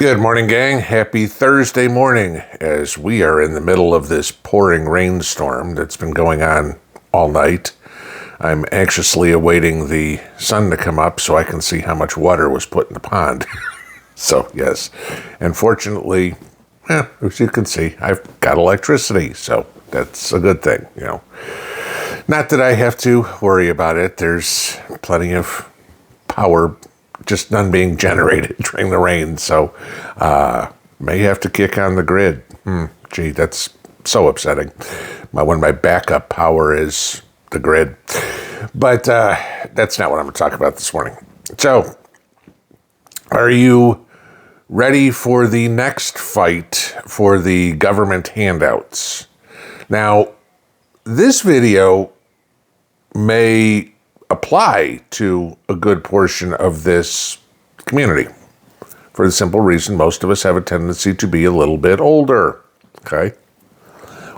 Good morning, gang. Happy Thursday morning as we are in the middle of this pouring rainstorm that's been going on all night. I'm anxiously awaiting the sun to come up so I can see how much water was put in the pond. So, yes, unfortunately, as you can see, I've got electricity, so that's a good thing, Not that I have to worry about it. There's plenty of power, just none being generated during the rain, so may have to kick on the grid. Gee, that's so upsetting. One of my backup power is the grid. But that's not what I'm going to talk about this morning. So, are you ready for the next fight for the government handouts? Now, this video may apply to a good portion of this community for the simple reason most of us have a tendency to be a little bit older, okay?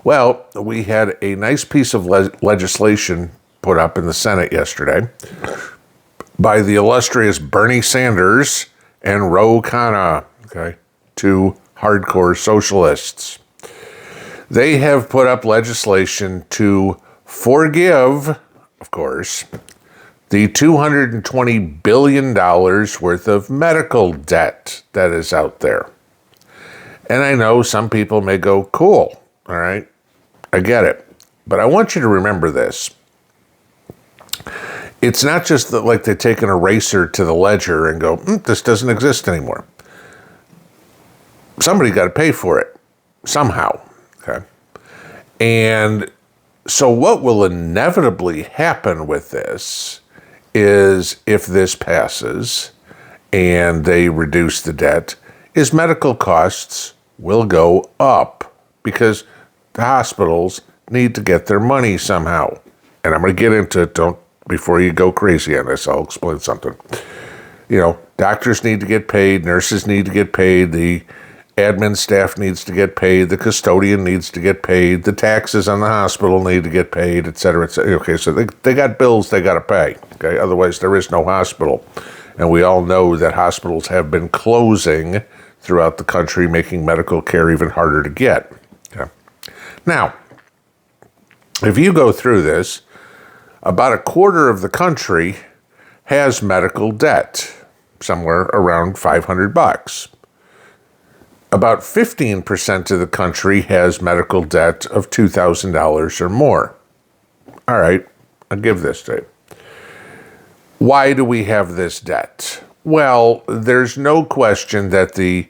Well, we had a nice piece of legislation put up in the Senate yesterday by the illustrious Bernie Sanders and Ro Khanna, okay, two hardcore socialists. They have put up legislation to forgive, of course, the $220 billion worth of medical debt that is out there. And I know some people may go, cool, all right, I get it. But I want you to remember this. It's not just that like they take an eraser to the ledger and go, this doesn't exist anymore. Somebody got to pay for it somehow, okay? And so what will inevitably happen with this is if this passes and they reduce the debt, is medical costs will go up because the hospitals need to get their money somehow. And I'm going to get into it, before you go crazy on this, I'll explain something. Doctors need to get paid, nurses need to get paid, the admin staff needs to get paid, the custodian needs to get paid, the taxes on the hospital need to get paid, et cetera, et cetera. Okay, so they got bills they got to pay, okay? Otherwise, there is no hospital. And we all know that hospitals have been closing throughout the country, making medical care even harder to get, okay? Now, if you go through this, about a quarter of the country has medical debt, somewhere around $500. About 15% of the country has medical debt of $2,000 or more. All right, I'll give this to you. Why do we have this debt? Well, there's no question that the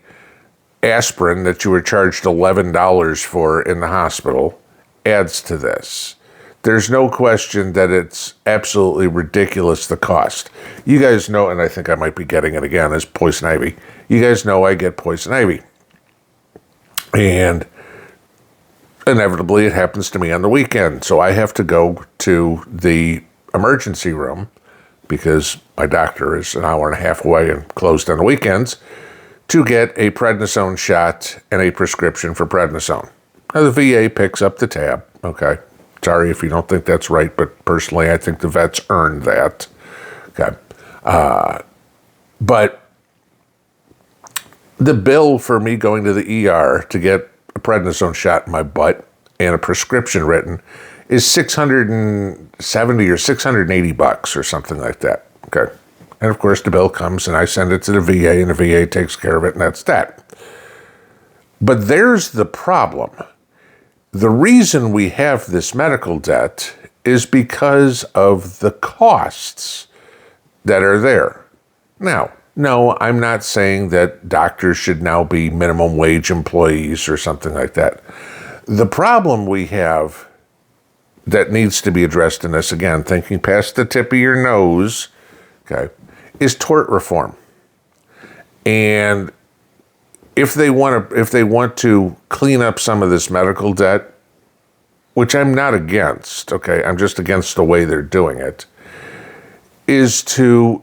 aspirin that you were charged $11 for in the hospital adds to this. There's no question that it's absolutely ridiculous, the cost. You guys know, and I think I might be getting it again, is poison ivy. You guys know I get poison ivy. And inevitably it happens to me on the weekend. So I have to go to the emergency room because my doctor is an hour and a half away and closed on the weekends to get a prednisone shot and a prescription for prednisone. Now the VA picks up the tab, okay? Sorry if you don't think that's right, but personally I think the vets earned that, okay? But the bill for me going to the ER to get a prednisone shot in my butt and a prescription written is $670 or $680 or something like that, okay? And of course the bill comes and I send it to the VA and the VA takes care of it and that's that. But there's the problem. The reason we have this medical debt is because of the costs that are there. Now, no, I'm not saying that doctors should now be minimum wage employees or something like that. The problem we have that needs to be addressed in this, again, thinking past the tip of your nose, okay, is tort reform. And if they want to clean up some of this medical debt, which I'm not against, okay, I'm just against the way they're doing it, is to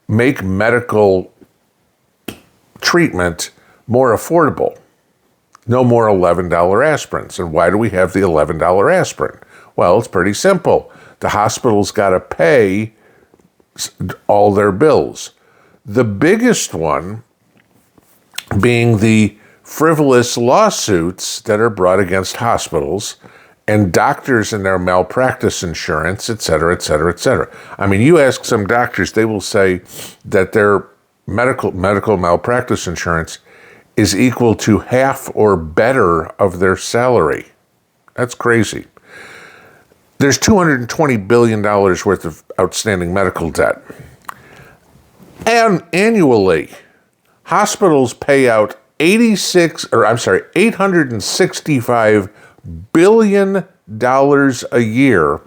make medical treatment more affordable. No more $11 aspirins. And why do we have the $11 aspirin? Well, it's pretty simple. The hospital's got to pay all their bills. The biggest one being the frivolous lawsuits that are brought against hospitals and doctors and their malpractice insurance, et cetera, et cetera, et cetera. I mean, you ask some doctors, they will say that their medical malpractice insurance is equal to half or better of their salary. That's crazy. There's $220 billion worth of outstanding medical debt. And annually, hospitals pay out $865 billion a year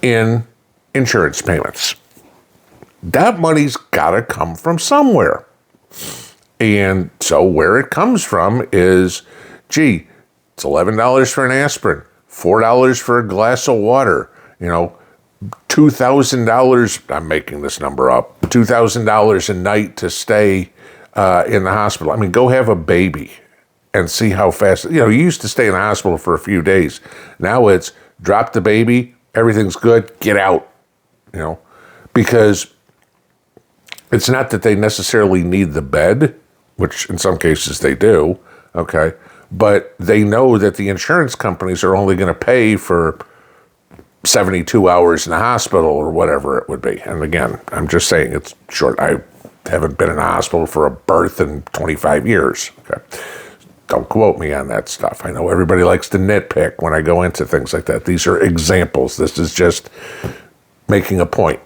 in insurance payments. That money's got to come from somewhere. And so where it comes from is, gee, it's $11 for an aspirin, $4 for a glass of water, $2,000, I'm making this number up, $2,000 a night to stay in the hospital. I mean, go have a baby and see how fast, you used to stay in the hospital for a few days. Now it's drop the baby, everything's good, get out, because it's not that they necessarily need the bed, which in some cases they do, okay, but they know that the insurance companies are only going to pay for 72 hours in the hospital or whatever it would be. And again, I'm just saying it's short. I haven't been in a hospital for a birth in 25 years. Okay. Don't quote me on that stuff. I know everybody likes to nitpick when I go into things like that. These are examples. This is just making a point.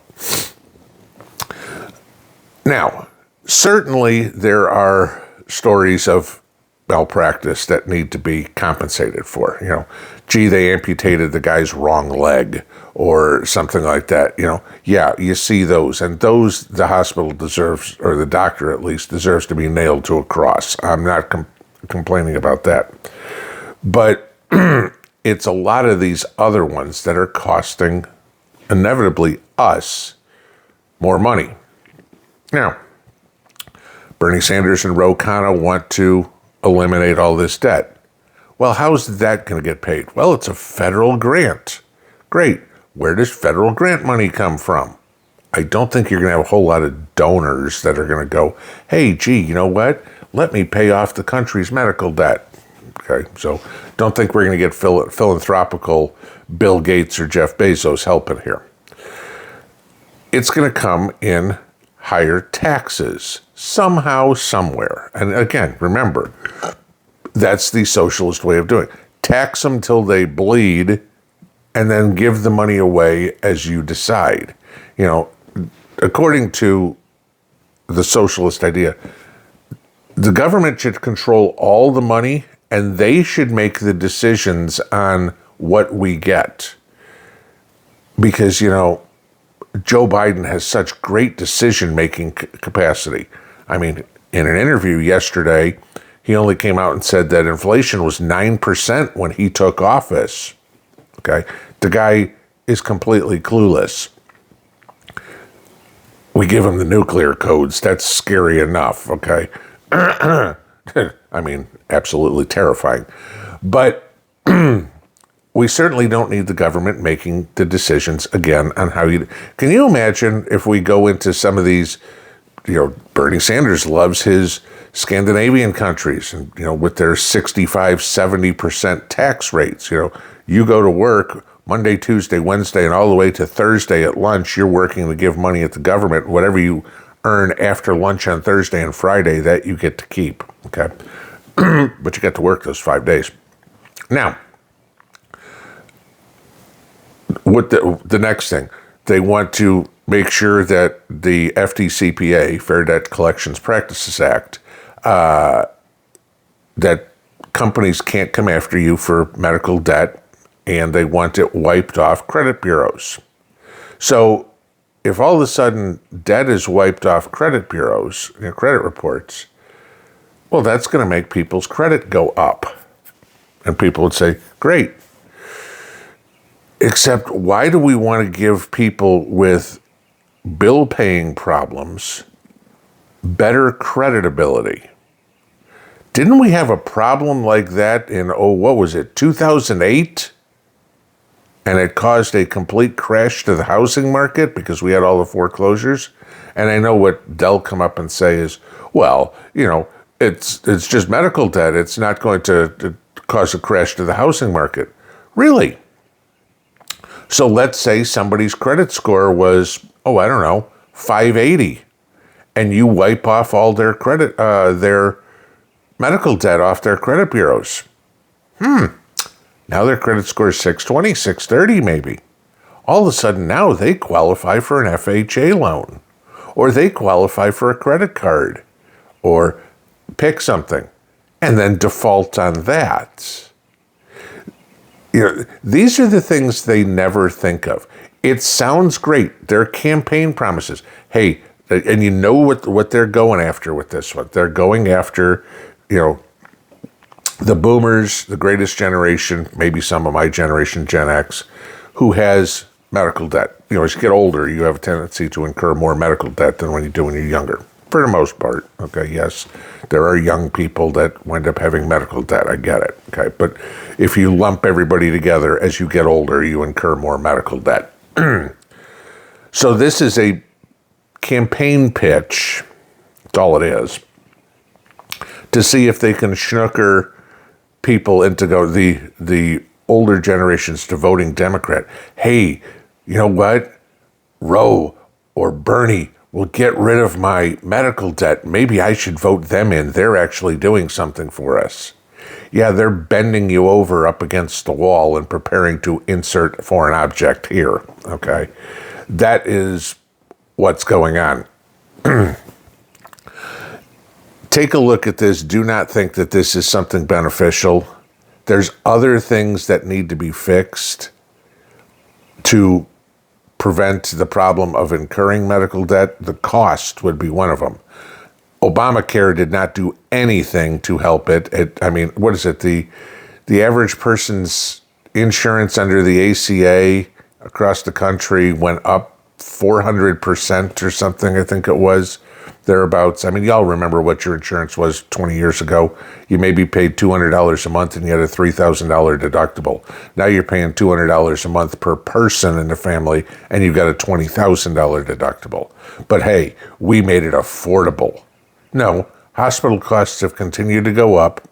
Now, certainly there are stories of malpractice that need to be compensated for. Gee, they amputated the guy's wrong leg or something like that. Yeah, you see those. And those the hospital deserves, or the doctor at least, deserves to be nailed to a cross. I'm not complaining about that. But it's a lot of these other ones that are costing, inevitably, us more money. Now, Bernie Sanders and Ro Khanna want to eliminate all this debt. Well, how's that going to get paid? Well, it's a federal grant. Great. Where does federal grant money come from? I don't think you're going to have a whole lot of donors that are going to go, hey, gee, you know what? Let me pay off the country's medical debt. Okay, so don't think we're going to get philanthropical Bill Gates or Jeff Bezos helping here. It's going to come in higher taxes somehow, somewhere. And again, remember, that's the socialist way of doing it. Tax them till they bleed and then give the money away as you decide. According to the socialist idea, the government should control all the money and they should make the decisions on what we get. Because, Joe Biden has such great decision-making capacity. I mean, in an interview yesterday, he only came out and said that inflation was 9% when he took office. Okay? The guy is completely clueless. We give him the nuclear codes. That's scary enough, okay? I mean, absolutely terrifying. But we certainly don't need the government making the decisions again on how you... Can you imagine if we go into some of these, Bernie Sanders loves his Scandinavian countries and, with their 65, 70% tax rates. You go to work Monday, Tuesday, Wednesday, and all the way to Thursday at lunch, you're working to give money at the government. Whatever you earn after lunch on Thursday and Friday, that you get to keep, okay? But you get to work those 5 days. Now, what the next thing, they want to make sure that the FDCPA, Fair Debt Collections Practices Act, that companies can't come after you for medical debt, and they want it wiped off credit bureaus. So if all of a sudden debt is wiped off credit bureaus, credit reports, well, that's going to make people's credit go up. And people would say, great. Except why do we want to give people with bill paying problems better creditability? Didn't we have a problem like that in, 2008? and it caused a complete crash to the housing market because we had all the foreclosures. And I know what they'll come up and say is, well, it's just medical debt. It's not going to cause a crash to the housing market. Really? So let's say somebody's credit score was, 580, and you wipe off all their credit, their medical debt off their credit bureaus. Now their credit score is 620, 630 maybe. All of a sudden now they qualify for an FHA loan, or they qualify for a credit card, or pick something, and then default on that. These are the things they never think of. It sounds great. They're campaign promises. Hey, and you know what they're going after with this one. They're going after, the boomers, the greatest generation, maybe some of my generation, Gen X, who has medical debt. As you get older, you have a tendency to incur more medical debt than when you do when you're younger. For the most part, okay, yes, there are young people that wind up having medical debt. I get it, okay? But if you lump everybody together, as you get older, you incur more medical debt. So this is a campaign pitch, that's all it is, to see if they can snooker people into the older generations to voting Democrat. Hey, you know what? Roe or Bernie will get rid of my medical debt. Maybe I should vote them in. They're actually doing something for us. Yeah, they're bending you over up against the wall and preparing to insert foreign object here, okay? That is what's going on. Take a look at this. Do not think that this is something beneficial. There's other things that need to be fixed to prevent the problem of incurring medical debt. The cost would be one of them. Obamacare did not do anything to help it. What is it? The average person's insurance under the ACA across the country went up 400% or something, I think it was, thereabouts. Y'all remember what your insurance was 20 years ago. You maybe paid $200 a month and you had a $3,000 deductible. Now you're paying $200 a month per person in the family and you've got a $20,000 deductible. But hey, we made it affordable. No, hospital costs have continued to go up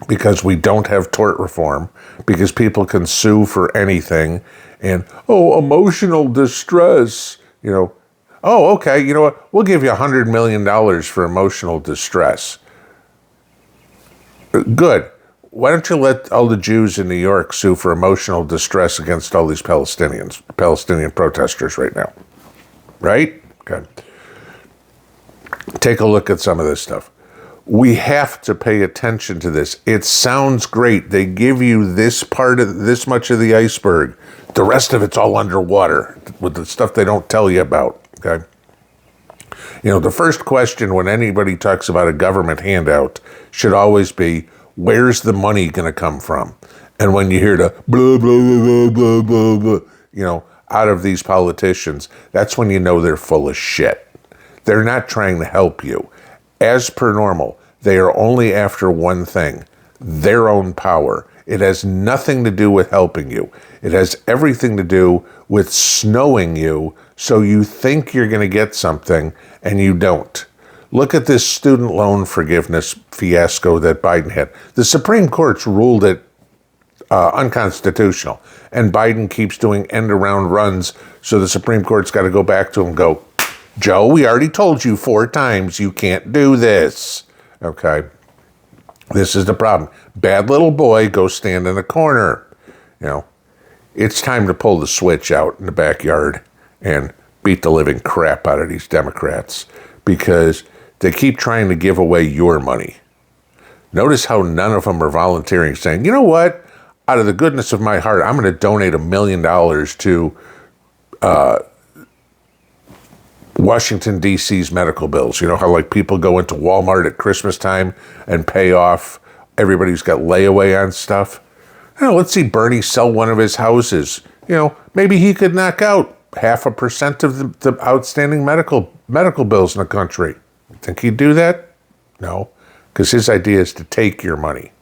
because we don't have tort reform, because people can sue for anything, and, emotional distress, okay, you know what, we'll give you $100 million for emotional distress. Good. Why don't you let all the Jews in New York sue for emotional distress against all these Palestinian protesters right now? Right? Okay. Take a look at some of this stuff. We have to pay attention to this. It sounds great. They give you this much of the iceberg. The rest of it's all underwater with the stuff they don't tell you about, okay? The first question when anybody talks about a government handout should always be, where's the money going to come from? And when you hear the blah, blah, blah, blah, blah, blah, out of these politicians, that's when you know they're full of shit. They're not trying to help you. As per normal, they are only after one thing, their own power. It has nothing to do with helping you. It has everything to do with snowing you so you think you're going to get something and you don't. Look at this student loan forgiveness fiasco that Biden had. The Supreme Court's ruled it unconstitutional, and Biden keeps doing end-around runs, so the Supreme Court's got to go back to him and go, Joe, we already told you 4 times you can't do this. Okay. This is the problem. Bad little boy, go stand in a corner. It's time to pull the switch out in the backyard and beat the living crap out of these Democrats because they keep trying to give away your money. Notice how none of them are volunteering, saying, you know what? Out of the goodness of my heart, I'm going to donate $1 million to Washington, D.C.'s medical bills. You know how people go into Walmart at Christmas time and pay off everybody who's got layaway on stuff? Let's see Bernie sell one of his houses. Maybe he could knock out 0.5% of the outstanding medical bills in the country. Think he'd do that? No, because his idea is to take your money,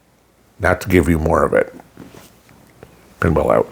not to give you more of it. Pinball out.